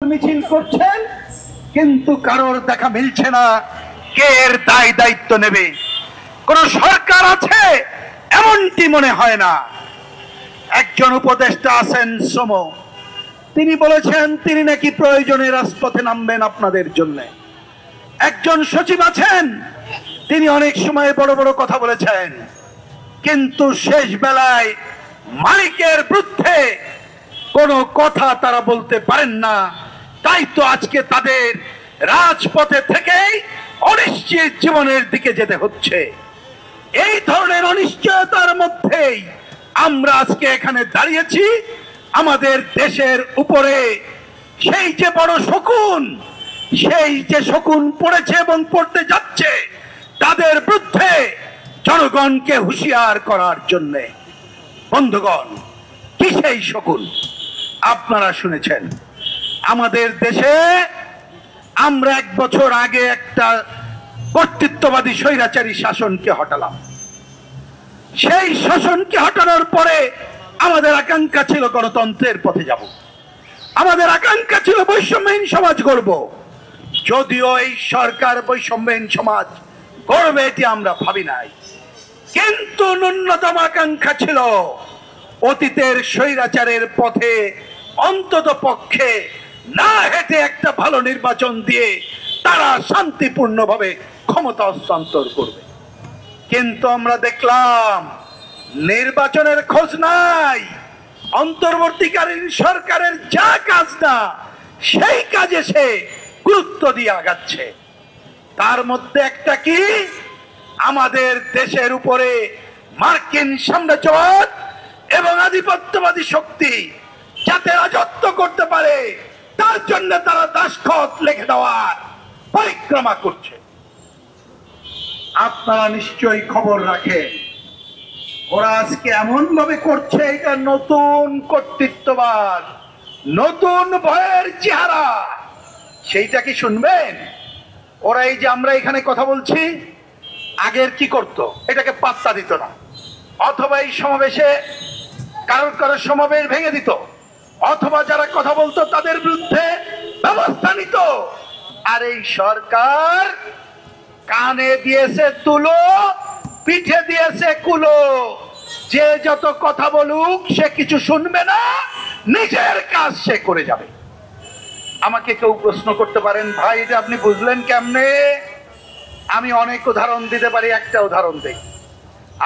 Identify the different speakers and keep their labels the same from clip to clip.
Speaker 1: মিছিল করছেন, কিন্তু কারোর দেখা মিলছে না কে এর দায় দায়িত্ব নেবে। কোন সরকার আছে এমনটি মনে হয় না। একজন উপদেষ্টা আছেন শ্রম, তিনি বলেছেন তিনি নাকি প্রয়োজনে রাজপথে নামবেন আপনাদের জন্য। একজন সচিব আছেন, তিনি অনেক সময় বড় বড় কথা বলেছেন, কিন্তু শেষ বেলায় মালিকের বিরুদ্ধে কোনো কথা তারা বলতে পারেন না। তাই তো আজকে তাদের রাজপথে থেকেই অনিশ্চিত জীবনের দিকে যেতে হচ্ছে। এই ধরনের অনিশ্চয়তার মধ্যেই আমরা আজকে এখানে দাঁড়িয়েছি। আমাদের দেশের উপরে সেই যে বড় শকুন, সেই যে শকুন পড়েছে এবং পড়তে যাচ্ছে, তাদের বিরুদ্ধে জনগণকে হুঁশিয়ার করার জন্য। বন্ধুগণ, কি সেই শকুন? আপনারা শুনেছেন আমাদের দেশে আমরা 1 বছর আগে একটা কর্তৃত্ববাদী স্বৈরাচারী শাসনকে হটালাম। সেই শাসনকে হটানোর পরে আমাদের আকাঙ্ক্ষা ছিল গণতন্ত্রের পথে যাব, আমাদের আকাঙ্ক্ষা ছিল বৈষম্যহীন সমাজ গড়ব। যদিও এই সরকার বৈষম্যহীন সমাজ গড়বে এটি আমরা ভাবি নাই, কিন্তু ন্যূনতম আকাঙ্ক্ষা ছিল অতীতের স্বৈরাচারের পথে অন্তত পক্ষে না হেঁটে একটা ভালো নির্বাচন দিয়ে তারা শান্তিপূর্ণভাবে ক্ষমতা হস্তান্তর করবে। কিন্তু আমরা দেখলাম নির্বাচনের খোঁজ নাই, অন্তর্বর্তীকালীন সরকারের যা কাজ না সেই কাজে সে গুরুত্ব দিয়ে আগাচ্ছে। তার মধ্যে একটা কি, আমাদের দেশের উপরে মার্কিন সাম্রাজ্যবাদ এবং আধিপত্যবাদী শক্তি যাতে রাজত্ব করতে পারে তার জন্য তারা দাসখত লিখে দেওয়ার পরিক্রমা করছে। আপনারা নিশ্চয়ই খবর রাখেন, ওরা আজকে এমন ভাবে করছে, এটা নতুন কর্তৃত্ববাদ, নতুন ভয়ের চেহারা। সেইটা কি শুনবেন? ওরা এই যে আমরা এখানে কথা বলছি, আগের কি করত? এটাকে পাত্তা দিত না, অথবা এই সমাবেশে কারোর সমাবেশ ভেঙে দিত, অথবা যারা কথা বলতো তাদের বিরুদ্ধে ব্যবস্থা নিত। আর এই সরকার কানে দিয়েছে তুলো, পিঠে দিয়েছে কুলো। যে যত কথা বলুক সে কিছু শুনবে না, নিজের কাজ সে করে যাবে। আমাকে কেউ প্রশ্ন করতে পারেন, ভাই এটা আপনি বুঝলেন কেমনে? আমি অনেক উদাহরণ দিতে পারি, একটা উদাহরণ দেই।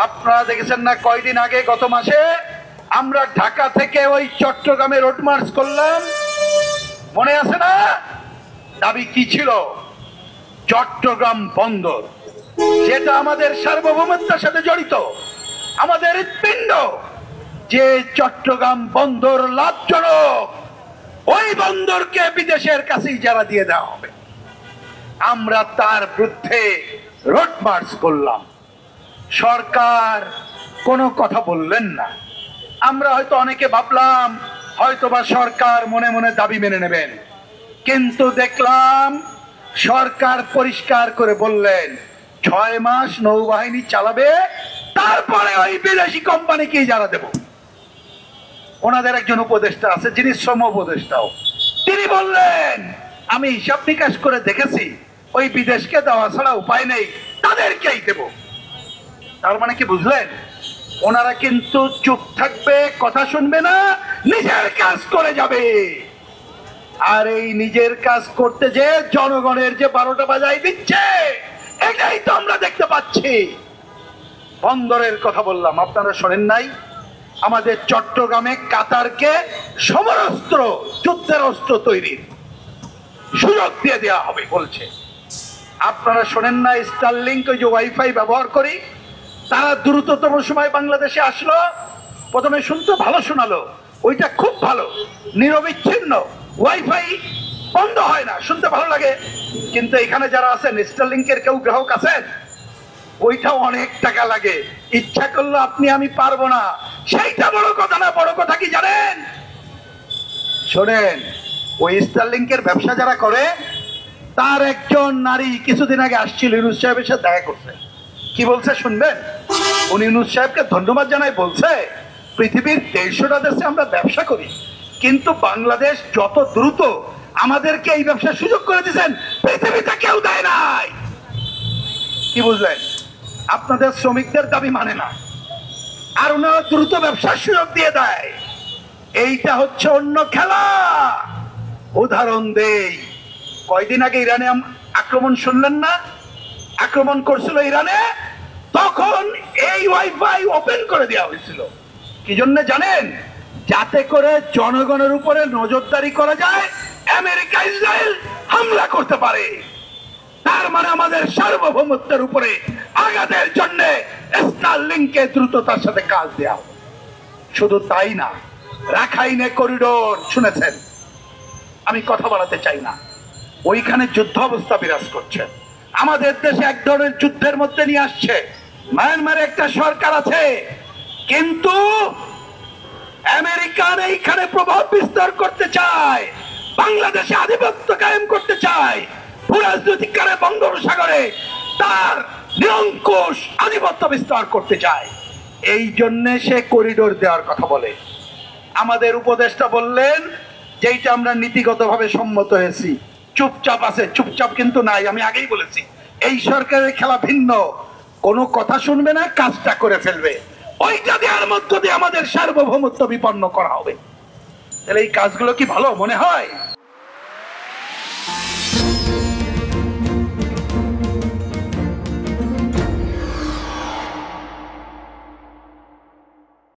Speaker 1: আপনারা দেখেছেন না কয়দিন আগে, গত মাসে আমরা ঢাকা থেকে ওই চট্টগ্রামে রোড মার্চ করলাম, মনে আছে না? দাবি কি ছিল? চট্টগ্রাম বন্দর, যেটা আমাদের সার্বভৌমত্বের সাথে জড়িত, আমাদের হৃৎপিণ্ড, যে চট্টগ্রাম বন্দর লাভজনক, ওই বন্দরকে বিদেশের কাছেই যারা দিয়ে দেওয়া হবে, আমরা তার বিরুদ্ধে রোড মার্চ করলাম। সরকার কোনো কথা বললেন না। আমরা হয়তো অনেকে ভাবলাম হয়তোবা সরকার মনে মনে দাবি মেনে নেবেন, কিন্তু দেখলাম সরকার পরিষ্কার করে বললেন 6 মাস নৌবাহিনী চালাবে, তারপরে ওই বিদেশি কোম্পানিকে যারা দেব। ওনাদের একজন উপদেষ্টা আছে যিনি শ্রম উপদেষ্টাও, তিনি বললেন আমি হিসাব নিকাশ করে দেখেছি ওই বিদেশকে দেওয়া ছাড়া উপায় নেই, তাদেরকেই দেব। তার মানে কি বুঝলেন? ওনারা কিন্তু চুপ থাকবে, কথা শুনবে না, নিজের কাজ করে যাবে। আর এই নিজের কাজ করতে যে জনগণের যে 12টা বাজাই দিচ্ছে, এটাই তো আমরা দেখতে পাচ্ছি। বন্দরের কথা বললাম, আপনারা শোনেন নাই? আমাদের চট্টগ্রামে কাতারকে সমরাস্ত্র, যুদ্ধের অস্ত্র তৈরির সুযোগ দিয়ে দেওয়া হবে বলছে। আপনারা শোনেন না স্টারলিংক, ওই যে ওয়াইফাই ব্যবহার করি, তারা দ্রুততম সময় বাংলাদেশে আসলো। প্রথমে শুনতে ভালো শোনালো, ওইটা খুব ভালো, নিরবিচ্ছিন্ন, ওয়াইফাই বন্ধ হয় না, শুনতে ভালো লাগে। কিন্তু এখানে যারা আছেন স্টারলিংকের কেউ গ্রাহক আছেন, ওইটাও অনেক টাকা লাগে। ইচ্ছা করলো আপনি আমি পারবো না, সেইটা বড় কথা না। বড় কথা কি জানেন? শোনেন, ওই স্টারলিংকের ব্যবসা যারা করে, তার একজন নারী কিছুদিন আগে আসছিল, ইউনূস সাহেবের সাথে দেখা করছে। কি বলছে শুনবেন? উনি ইউনূস সাহেবকে ধন্যবাদ জানাই, বলছে পৃথিবীর 150টা দেশে আমরা ব্যবসা করি, কিন্তু বাংলাদেশ যত দ্রুত আমাদেরকে এই ব্যবসার সুযোগ করে দিয়েছেন, পৃথিবীতে কেউ দেয় নাই। কি বুঝলেন? আপনাদের শ্রমিকদের দাবি মানে না, আর ওনারা দ্রুত ব্যবসার সুযোগ দিয়ে দেয়। এইটা হচ্ছে অন্য খেলা। উদাহরণ দেই, কয়দিন আগে ইরানে আক্রমণ শুনলেন না? আক্রমণ করছিল ইরানে, তখন এই ওয়াইফাই ওপেন করে দেওয়া হয়েছিল। কি জন্য জানেন? যাতে করে জনগণের উপরে নজরদারি করা যায়, আমেরিকা ইসরায়েল হামলা করতে পারে। তার মানে আমাদের সার্বভৌমত্বের উপরে আঘাতের জন্য স্টারলিংকে দ্রুততার সাথে কাজ দেওয়া। শুধু তাই না, রাখাইনে করিডোর শুনেছেন, আমি কথা বলাতে চাই না, ওইখানে যুদ্ধ অবস্থা বিরাজ করছে। আমাদের দেশে এক ধরনের যুদ্ধের মধ্যে নিয়ে আসছে। মায়ানমারে একটা সরকার আছে, কিন্তু আমেরিকান এইখানে প্রভাব বিস্তার করতে চায়, বাংলাদেশে আধিপত্য কায়েম করতে চায়, ভূরাজনৈতিক কারণে বঙ্গোপসাগরে তার নিরঙ্কুশ আধিপত্য বিস্তার করতে চায়। এই জন্য সে করিডোর দেওয়ার কথা বলে। আমাদের উপদেষ্টা বললেন যেটা আমরা নীতিগতভাবে সম্মত হয়েছি, চুপচাপ আছে, চুপচাপ কিন্তু নাই। আমি আগেই বলেছি, এই সরকারের খেলা ভিন্ন, কোনো কথা শুনবে না, কাজটা করে ফেলবে। ওইটা দেওয়ার মধ্য দিয়ে আমাদের সার্বভৌমত্ব বিপন্ন করা হবে। তাহলে এই কাজগুলো কি ভালো মনে হয়?